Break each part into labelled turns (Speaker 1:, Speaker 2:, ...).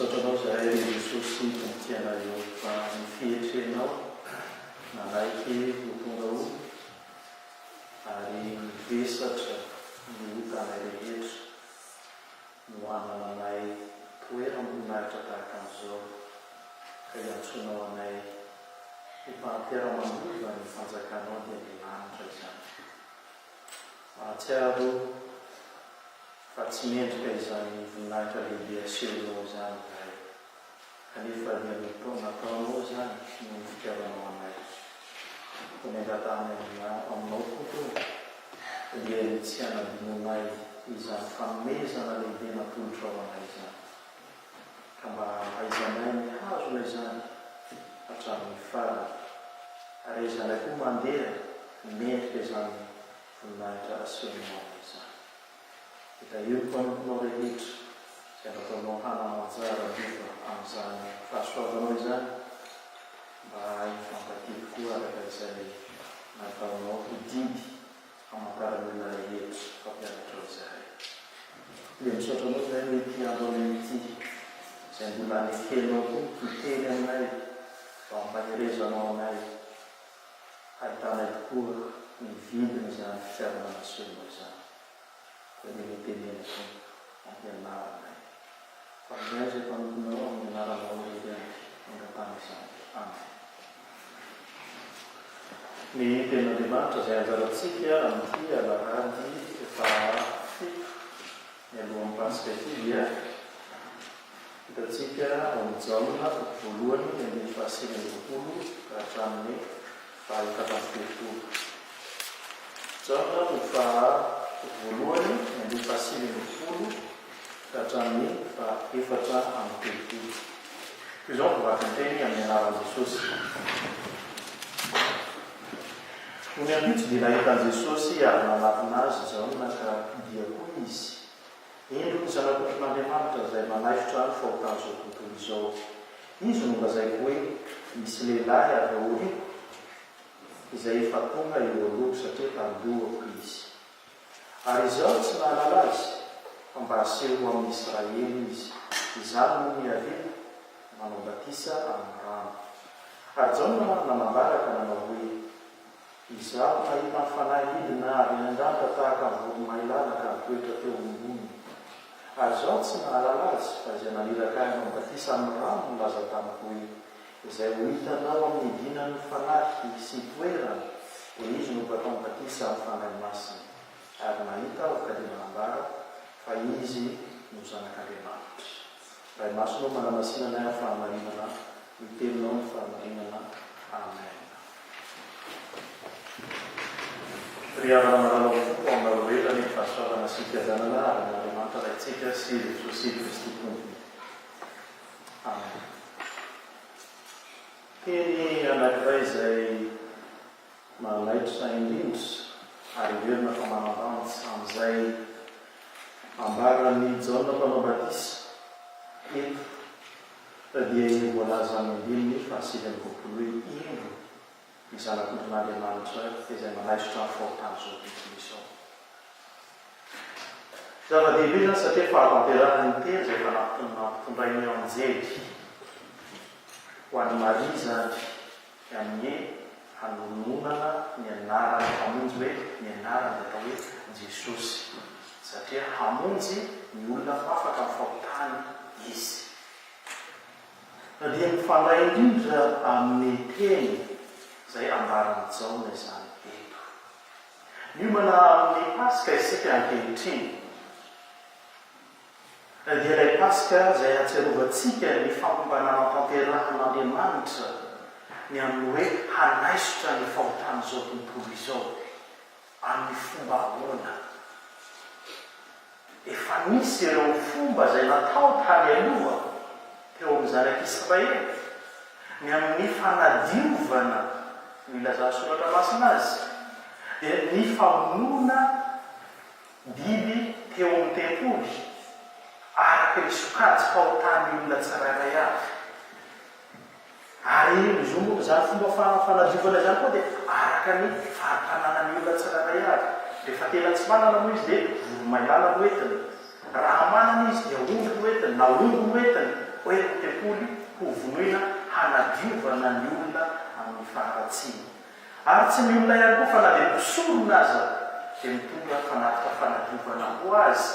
Speaker 1: misaotranao zahay Jesosy tiana eo fa ny fihetrenao nanaiky ho tonga o ary mivesatra ny otanay rehetra no anananay toeram-boninahitra tahaka an'izao ka iantsonao anay hifanampiara-mandova ny fanjakanao dia ny lanitra izany. Mahatsiaro fa tsy mendrika izany voninahitra lehibe asehonao izany zay kanefa dia nataonao izany no fitiavanao anay fonengatany aminao kokoa dia tsy hanadinonay izany fanomezana lehibe natolotra ao anay izany ka mba aizanay mihazona izany hatramin'ny farany ary aizanay koa mandeha mendrika izany voninahitra asehonao izany. Dia io mpanomponao rehetra izay nataonao hanamanjara diva amin'izany fahasoavanao izany mba hifankatiky koa araka izay nataonao hididy hamantaran'olona rehetra fampianatra izahay. Dia misaotranao izay hoe ity andro amin'ity izay mbola nekenao koa miteny aminay mba mampaherezanao anay hahitanay tokoa ny vidiny izany fitiavana nasehonao izany. Dia mitenenako ampianaranay fa izay izay mpanomponao amin'ny anaranao lehibe mangatany izany. Amen. Ny ten'Andriamanitra izay anjarantsika amin'ity alahady efa fito ny alohan'ny Pasika ity dia hitantsika amin'ny Jaona voalohany ny amin'ny fahasiny roapolo ka hatramin'ny faha-efatra-polo. Jaona voalohany ny amin'ny fahasiny roapolo ka hatramin'ny faha-efatra-polo. Izao mivakinteny amin'ny anaran'i Jesosy. Ny ambitsy dia nahitan' Jesosy ary nanapina azy Jaona ka dia koa izy endro ny zanak'Andriamanitra izay manaifitra ny fahotan'izao tontolo izao. Izy no lazaiko hoe misy lehilahy avy aoriako izay efa tonga eo alohako satria tandohako izy. Ary izao tsy nahalala azy fa mba aseho amin'ny Israely izy. Izany no miavita manao batisa amin'ny rano. Ary Jaona nanambaraka nanao hoe izaho nahita ny fanahidina ary andranka tahaka ny voromailala ka nitoetra teo ambony. Ary izao tsy nahalala azy fa izay naniraka ahy manao batisa amin'ny rano no laza tamiko hoe izay ho hitanao amin'ny idinan'ny fanahy sy toerana dia izy no batao batisa amin'ny fanahy masina. Ary nahita aho ka dia manambara fa izy no zanak'Andriamanitra. Raha masonao manamasinanay amin'ny fahamarinana miteninao ny fahamarinana. Amen. Riavana malalao foko amin'ny roelany ny fahasoavana sy fiazanana ary n'Andriamanitra raitsika sy Jesosy Kristy tompony. Amen. Teny anankiray izay manaitra indrindra ary verina fa manambamitsy amin'izay ambaran'ny Jaona mpanao batisa eto dia voalaza amin'ny 7:20 hoe indro ny zanak'Andriamanitra izay manaisitra ny fahotan'izao tontolo izao. Zava-dehibe zany satria fahatamperanany teny izay efa nampitondrainy eo anjely ho an'ny Maria zany amin'ny hanononana ny anarany hamonjy hoe ny anarany atao hoe Jesosy satria hamonjy ny olona afaka mifahotany izy. Dia mifandray indrindra amin'ny teny izay ambaran'ny Jaona izany eto. Miomana amin'ny Pasika isika ankehitriny. Dia ilay Pasika izay atsiarovantsika ny fampimbanana tanteran'Andriamanitra ny amin'ny hoe hanaisotra ny fahotan'izao tontolo izao amin'ny fomba ahoana. Efa misy ireo fomba izay natao tany aloha teo amin'ny zanak'Israely ny amin'ny fanadiovana ny ilazana soratra masina azy dia ny famonoana biby teo amin'ny tempoly araka ny sokajy fahotany olona tsirairay avy. Ary mizomoka izany fomba fanadiovana izany koa dia araka ny fahatananany olona tsirairay avy. Rehefa tena tsy manana moa izy dia voromailala no entiny. Raha manana izy dia omby no entiny na omby no entiny hoe ho vonoina hanadiovana ny olona amin'ny faharatsiny. Ary tsy ny olona ihany koa fa na dia misorona aza dia mitonga fanatitra fanadiovana ho azy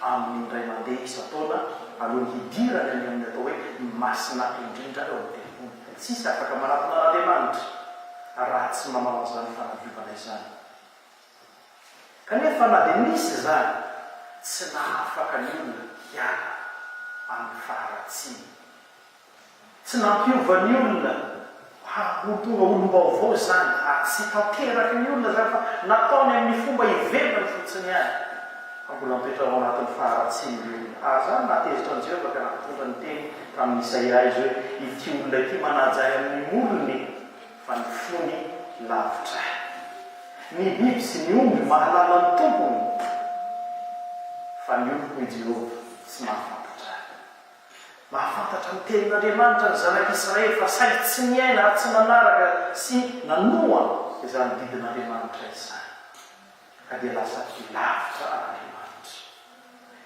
Speaker 1: amin'ny ray mandeha isa-taona alohan'ny hidirana ny amin'ny atao hoe masina indrindra eo amin'ny telopolo. Tsisy afaka manatona n'Andriamanitra raha tsy manao an'izany fanadiovana izany. Kanefa na dia misy izany tsy nahafaka ny olona hiala amin'ny faharatsiny. Tsy nampiova ny olona ho tonga olom-baovao izany ary tsy tanteraky ny olona zany fa nataony amin'ny fomba hivelona fotsiny ihany. Fa mbola mipetra ao anatin'ny faharatsiny ny olona. Ary zany natezitra ny Jehova ka nahatonga ny teny tamin'ny Isaia izy hoe ity olona ity manajay amin'ny molony fa ny fony lavitra. Ny biby sy ny omby mahalala ny tompony fa ny olona i Jehova tsy mahafantatra. Mahafantatra ny tenin'Andriamanitra ny zanak'Israely fa saingy tsy miaina ary tsy manaraka sy nanoa izany didin'Andriamanitra izany. Ka dia lasa lavitra an'Andriamanitra.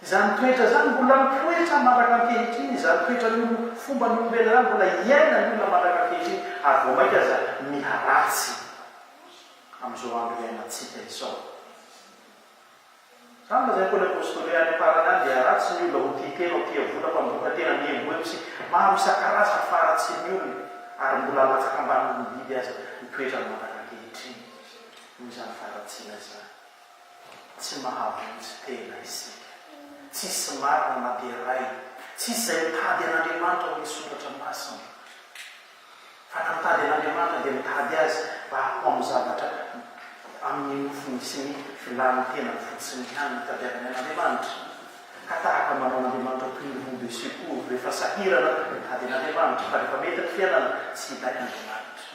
Speaker 1: Izany toetra izany mbola mitoetra mandraka ankehitriny, izany toetra ny fomba ny olombelona izany mbola iaina ny olona mandraka ankehitriny ary vao mainka aza miharatsy amin'izao andro iainantsika izao. Zany mazay koa ny apôstôly any am-parana any dia ratsy ny olona ho tia tena ho tia vola fa mboka tena miemboemsy maro isan-karazany faratsy ny olona ary mbola latsaka ambanin'ny biby aza mitoetra ny mandraka ankehitriny noho izany faratsiana izany. Tsy mahavonjy tena isika, tsisy marina na dia ray, tsisy izay mitady an'Andriamanitra ho misoratra masina. Fa na mitady an'Andriamanitra dia mitady azy mba ho amin'ny zavatra amin'ny nofony sy ny filany tena fotsiny ihany mitadiavany an'Andriamanitra. Ka tahaka manao an'Andriamanitra toy ny roue de secours rehefa sahirana mitady an'Andriamanitra fa rehefa mety ny fiainana tsy ilay Andriamanitra.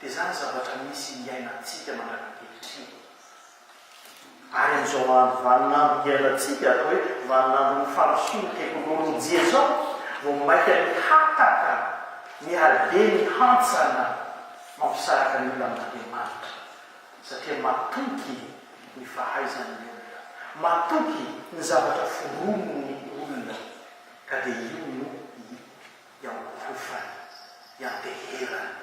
Speaker 1: Dia zany zavatra misy iainantsika mandraka ankehitriny. Ary amin'izao andro vaninandro iainantsika atao hoe vaninandro ny fanosoana teknôlôjia izao vao maika mihataka ny habe ny hantsana mampisaraka ny olona amin'Andriamanitra. Satria matoky ny fahaizan'ny olona, matoky ny zavatra foroniny olona, ka dia io no iankofany, ianteherany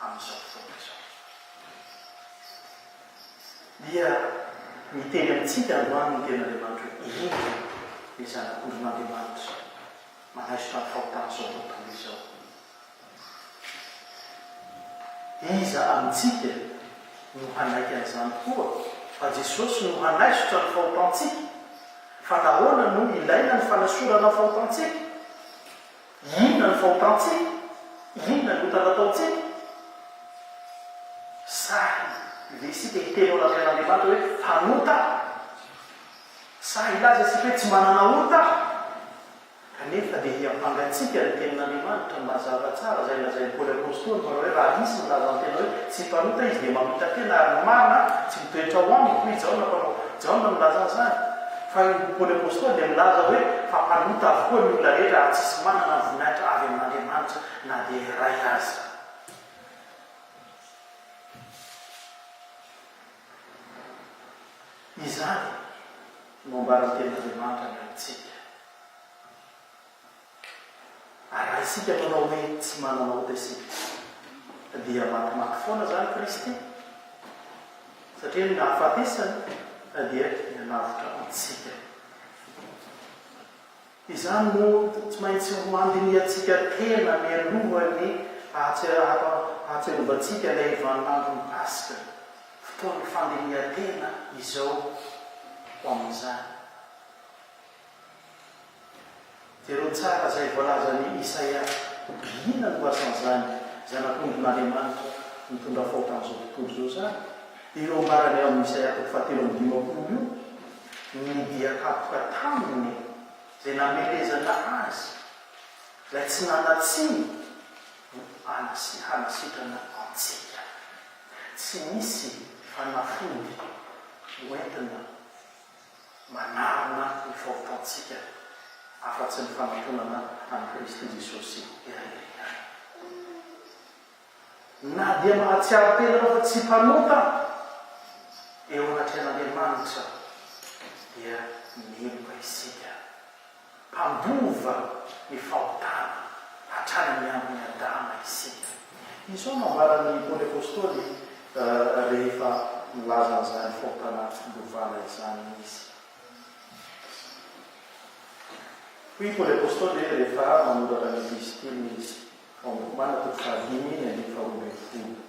Speaker 1: amin'izao fotoana izao. Dia miteny amintsika androany ny ten'Andriamanitra hoe ino ny zanak'olon'Andriamanitra manaisitra ny fahotana izao tontolo izao. Iza amintsika no hanaiky an'izany koa fa Jesosy no hanaisotra ny fahotantsika. Fa nahoana no ilaina ny fanasorana ny fahotantsika? Inona ny fahotantsika? Inona no tanataontsika? Sahy dia isika hiteny ao anatin'Andriamanitra hoe hanota. Sahy ilaza isika hoe tsy manana ota. Kanefa dia hiampangatsika ny tenin'Andriamanitra mazava tsara izay lazain'ny Paoly apôstôly manao hoe raha misy milaza ny tena hoe tsy mpanota izy dia mamita tena ary ny marina tsy mitoetra ho aminy toy Jaona mpanao Jaona milaza an'izany. Fa Paoly apôstôly dia milaza hoe fa mpanota avokoa ny olona rehetra ary tsisy manana ny voninahitra avy amin'Andriamanitra na dia iray aza. Izany no ambaran'ny tenin'Andriamanitra ny amintsika. Ary raha isika manao hoe tsy manana ota isika dia matimaty foana zany Kristy, satria ny nahafatesany dia nanavitra antsika. Izany no tsy maintsy ho andiniantsika tena mialohany ahatserovantsika ilay vaninandro ny Paska, fotoan'ny fandinian-tena izao ho amin'izany. Jereo tsara izay voalazan'ny Isaia, inona no asan'izany zanak'olon'Andriamanitra mitondra fahotana izao tontolo izao zany? Ireo ambarany ao amin'ny Isaia 7:15 io, ny diakapoka taminy izay namelezana azy, ilay tsy nanatsiny hanasitrana antsika. Tsy misy fanafody hoentina manarina ny fahotantsika afa-tsy ny fanatonana amin'ny Kristy Jesosy iray. Na dia mahatsiaro tena fa tsy mpanota eo anatrehan'Andriamanitra dia meloka isika, mpandova ny fahotana hatrany miaraka amin'ny Adama isika. Izao nambarany Paoly Apôstôly rehefa milaza an'izany faotana lovana izany izy. Hoy Paoly Apôstôly rehefa manoratra ny epistily izy Romaina 5:1-10.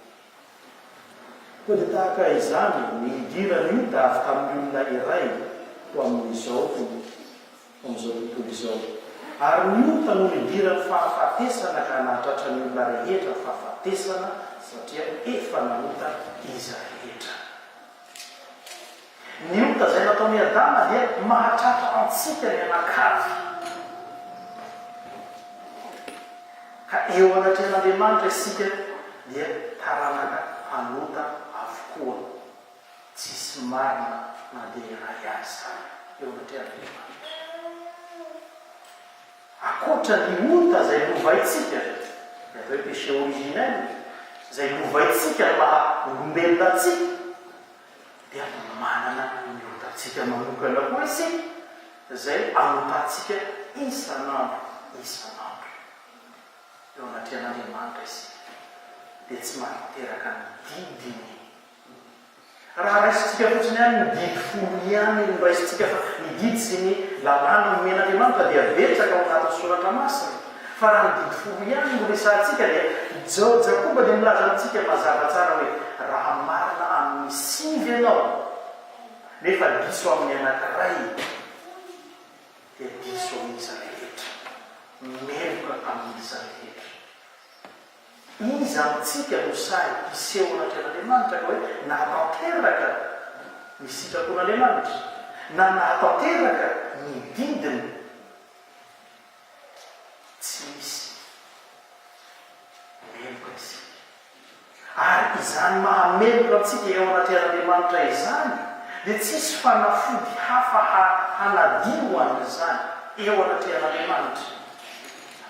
Speaker 1: Koa dia tahaka izany ny idirana io da avy tamin'ny olona iray ho amin'izao tontolo izao. Ary ny ota no nidirany fahafatesana ka nahatratra ny olona rehetra fahafatesana satria efa nanota izy rehetra. Ny ota izay nataon'ny Adama dia mahatratra antsika ny anakavy. Ka eo anatrehan'Andriamanitra isika dia taranaka hanota avokoa. Tsisy marina na dia iray azy eo anatrehan'Andriamanitra. Akoatra ny ota izay lovaitsika, atao hoe péché originel, izay lovaitsika maha olombelonantsika, dia manana ny otantsika manokana koa isika, izay anotantsika isan'andro. Eo anatrehan'Andriamanitra isika dia tsy manteraka ny didiny. Raha raisitsika fotsiny ihany ny didy folo ihany no raisitsika fa ny didy sy ny lalàna nomen'Andriamanitra dia betsaka ao anatin'ny soratra masina. Fa raha ny didy folo ihany no resantsika dia Jakoba dia milaza amintsika mazava tsara hoe raha marina amin'ny 5 ianao nefa diso amin'ny anankiray dia diso amin'iza rehetra, meloka amin'iza rehetra. Izy amintsika no say iseho anatrehan'Andriamanitra ka hoe nahatanteraka ny sitrapon'Andriamanitra na nahatanteraka ny didiny tsy misy meloka isika. Ary izany mahameloka antsika eo anatrehan'Andriamanitra izany dia tsisy fanafody hafa hanadio an'izany eo anatrehan'Andriamanitra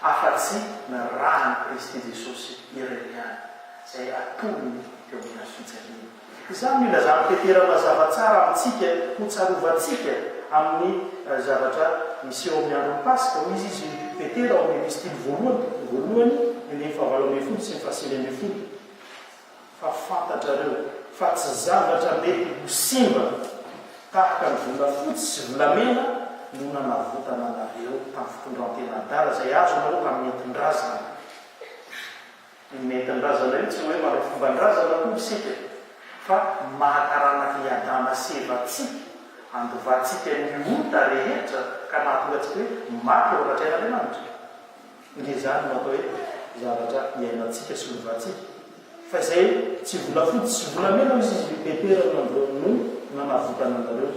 Speaker 1: afa-tsy ny rahan'i Kristy Jesosy iray ihany izay atolony teo amin'ny fijaliana. Izany no ilazana Petera mazava tsara amintsika ho tsarovantsika amin'ny zavatra misy eo amin'ny andron'ny Pasika. Hoy izy Petera ao amin'ny epistily voalohany ny 7 sy ny 9. Fa fantatrareo fa tsy zavatra mety ho simba tahaka ny volafotsy sy volamena no nanavotana anareo tamin'ny fitondran-tena-dala izay azo nareo tamin'ny entin-drazana. Ny entin-drazana io tsy hoe manao fomban-drazana koa isika, fa mahataranaky ny Adama sy Eva tsika, andovatsika ny ota rehetra ka nahatonga tsika hoe maty eo anatrehan'Andriamanitra. Dia izany no atao hoe zavatra iainantsika sy lovatsika. Fa izay tsy volafotsy sy volamena izy Petera no nanavotana anareo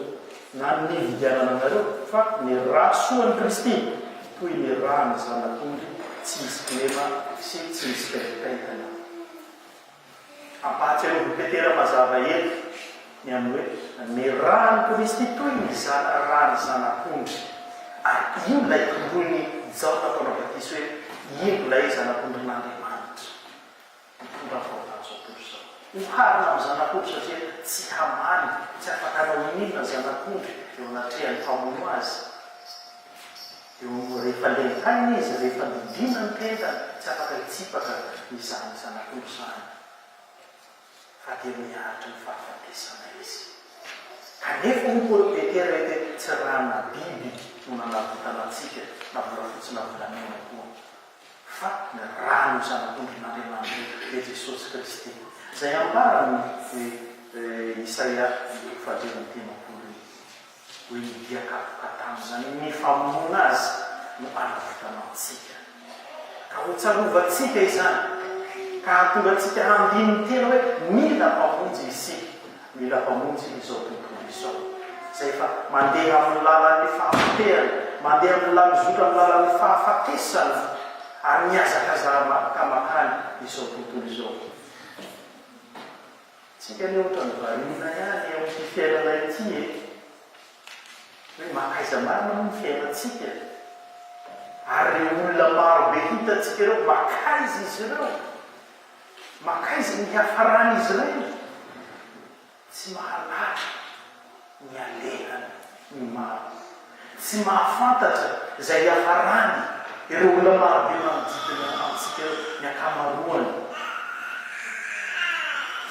Speaker 1: na ny vidianana anareo, fa ny rahasoan'i Kristy toy ny rahany zanak'ondry tsy misy kilema sy tsy misy kaikaikana. Ampatsy eo Petera mazava eto ny amin'ny hoe ny rahany Kristy toy ny rahany zanak'ondry. Ary io ilay tondroiny jaona mpanao batisy hoe io ilay zanak'ondrin'Andriamanitra. Fomba fahotana zao tontolo izao. Oharina amin'ny zanak'ondry satria tsy hamany, tsy afaka hanao inona ny zanak'ondry eo anatrehan'ny mpamono azy. Eo rehefa lentaina izy, rehefa didina ny tentana, tsy afaka hitsipaka izany zanak'ondry izany. Fa dia miaritra ny fahafatesana izy. Kanefa ny Paoly Petera hoe tsy rahana biby no nanavotana antsika na volafotsy na volamena koa, fa ny rano zanak'ondrin'Andriamanitra hoe Jesosy Kristy. Izay ambarany Isaia 40:10 hoe dia kapokatana zany ny famonoana azy no anavotana antsika. Ka ho tsarovantsika izany, ka hahatonga antsika handiny ny tena hoe mila mpamonjy isika, mila mpamonjy izao tontolo izao. Izay fa mandeha amin'ny lalan'ny fahafatehana, mandeha amin'ny lamizotra amin'ny lalan'ny fahafatesana, ary miazakazamakany izao tontolo izao. Tsika ny ohatra ny varina ihany eo amin'ny fiainana ity hoe makaiza marina ny fiainantsika. Ary olona maro be hitatsika ireo makaiza izy ireo, makaiza ny hafarany izy ireo, tsy mahalala ny alehany ny maro, tsy mahafantatra izay hafarany ireo olona marobe manodidina antsika miakamaroany.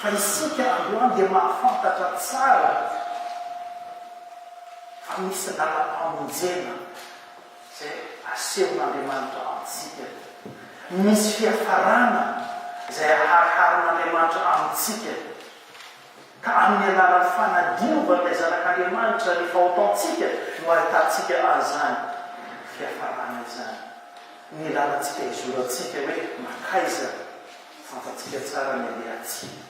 Speaker 1: Fa isika androany dia mahafantatra tsara fa misy lalam-pamonjena zay asehon'Andriamanitra amintsika. Misy fiafarana izay ahariharin'Andriamanitra amintsika. Ka amin'ny alalan'ny fanadiovan'ilay zanak'Andriamanitra ny fahotaontsika no ahitantsika azany fiafarana izany. Ny lalantsika izorantsika hoe makaiza fantatsika tsara ny alehantsika.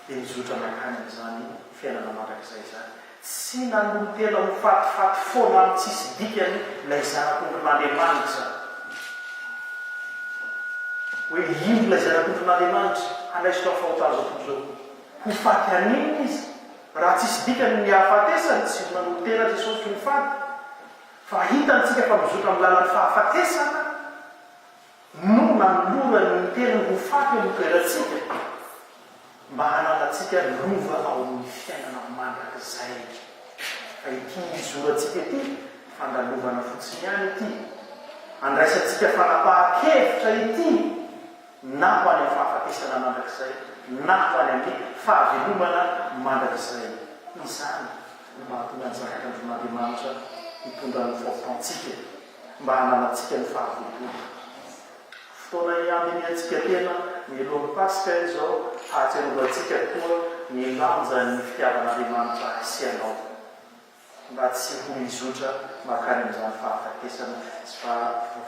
Speaker 1: Dia mizotra makany amin'izany fiainana mandrakizay izany. Tsy nanomtena mifatifaty foana amin'ny tsisy dikany ilay zanak'ondron'Andriamanitra. Hoe ino ilay zanak'ondron'Andriamanitra hanaisotra ny fahotana zao tontolo zao. Ho faty an'inona izy? Raha tsisy dikany ny hafatesany tsy nanomtena Jesosy ny faty. Fa hitantsika fa mizotra amin'ny lalan'ny fahafatesana no nanolorany ny tena ho faty amin'ny toerantsika. Mba hananatsika lova ao amin'ny fiainana mandrakizay. Fa ity izorantsika ity fandalovana fotsiny ihany ity. Andraisantsika fanapahan-kevitra ity na ho any amin'ny fahafatesana mandrakizay, na ho any amin'ny fahavelomana mandrakizay. Izany no mahatonga ny zanak'Andriamanitra hitondra ny fahotaontsika mba hananatsika ny fahavelomana. Fotoana iambiny antsika tena milohan'ny Pasika izao hahatsiarovatsika koa ny lanja ny fitiavan'Andriamanitra asianao mba tsy ho izotra makany amin'izany fahafatesana sy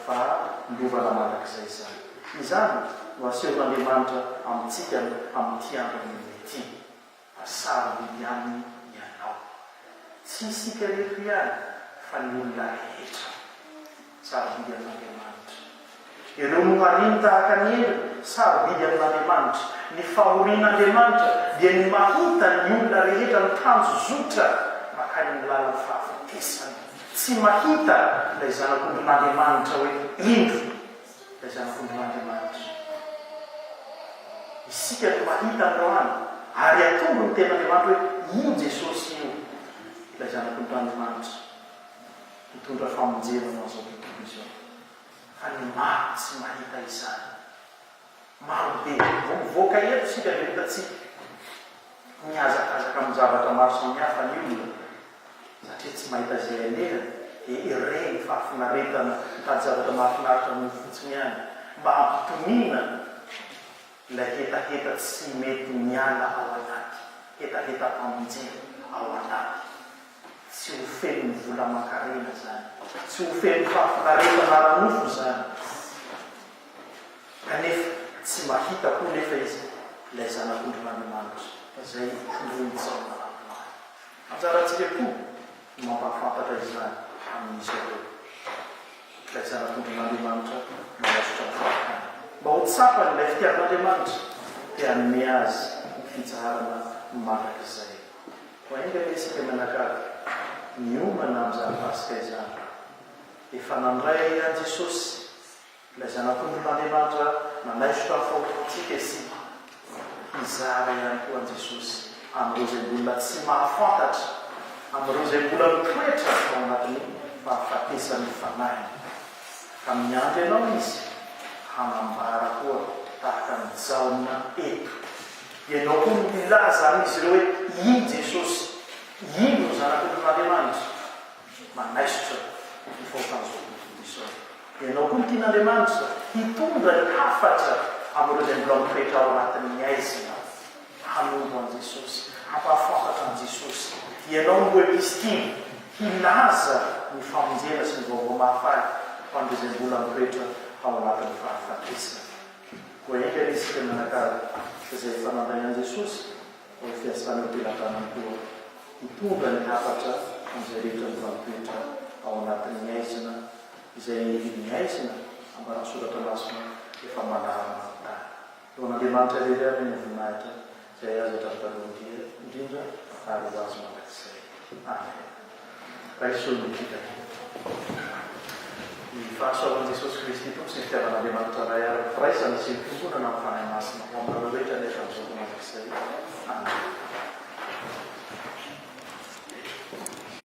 Speaker 1: fahalovana mandrakizay izany. Izany no asehon'Andriamanitra amintsika amin'ity androny ity. Fa sarobidy aminy ianao. Tsy isika rehetra ihany fa ny olona rehetra sarobidy amin'Andriamanitra. Ireo nohariny tahaka ny elo sarobidy amin'Andriamanitra. Ny fahorian'Andriamanitra dia ny mahita ny olona rehetra mitanjozotra makany ny lalan'ny fahafatesana. Tsy mahita ilay zanak'ondron'Andriamanitra hoe indro ilay zanak'ondron'Andriamanitra. Isika no mahita androany ary atombo ny ten'Andriamanitra hoe io Jesosy io ilay zanak'ondron'Andriamanitra mitondra famonjena ho azao tontolo izao. Fa ny maro tsy mahita izany. Marobe mivoaka eto sika dia hitatsika miazakazaka amin'ny zavatra maro samihafa ny olona satria tsy mahita izay alehany. Ireny fahafinaretana mitady zavatra mahafinaritra ny fotsiny ihany mba hampitomina ilay hetaheta tsy mety miala ao anaty, hetaheta-pamonjena ao anaty. Tsy ho feno ny vola aman-karena zany, tsy ho feno fahafinaretana ara-nofo zany. Kanefa tsy mahita koa nefa izy ilay zanak'ondron'Andriamanitra. Izay tondroin'izao manampilahy. Anjarantsika koa no mampahafantatra izany amin'izao ilay zanak'ondron'Andriamanitra manasotra ny fahakana. Mba ho tsapany ilay fitiavan'Andriamanitra dia hanome azy ny fitsarana mandrakizay. Ho ainga ilay isika menakavy miomana amin'izany Pasika izany. Efa nandray an Jesosy ilay zanak'ondron'Andriamanitra manaisotra ny fahotaontsika isika. Izara ihany koa an Jesosy amin'ireo izay mbola tsy mahafantatra, amin'ireo izay mbola mitoetra ao anatin'ny fahafatesany fanahy. Ka miandry ianao izy hanambara koa tahaka ny jaona eto. Ianao koa milaza amin'izy ireo hoe ino Jesosy, ino zanak'ondron'Andriamanitra manaisotra ny fahotan'izao tontolo izao. Ianao koa tian'Andriamanitra hitondra ny hafatra amin'ireo izay mbola mitoetra ao anatin'ny aizina hanombo an Jesosy, hampahafantatra an Jesosy. Ianao no epistimy hilaza ny famonjena sy ny vaovao mahafaly ho an'ireo izay mbola mitoetra ao anatin'ny fahafatesana. Ho ainga isika menakavy izay efa nandray an Jesosy ho fiasana eo am-pelantanany koa hitondra ny hafatra amin'izay rehetra mbola mitoetra ao anatin'ny aizina izay ny aizina ambaran'ny soratra lasina efa manarana tany. Eo an'Andriamanitra rehetra ny voninahitra izay azo atratataloha indrindra ary ho azy mandrakizay. Amen. Raisolon'nytika ny fahasoavan'i Jesosy Kristy tompo sy ny fitiavan'Andriamanitra ray ary firaisana sy ny fimbonana amin'ny fanahy masina ho amin'ireo rehetra nefa amin'izao mandrakizay. Amen.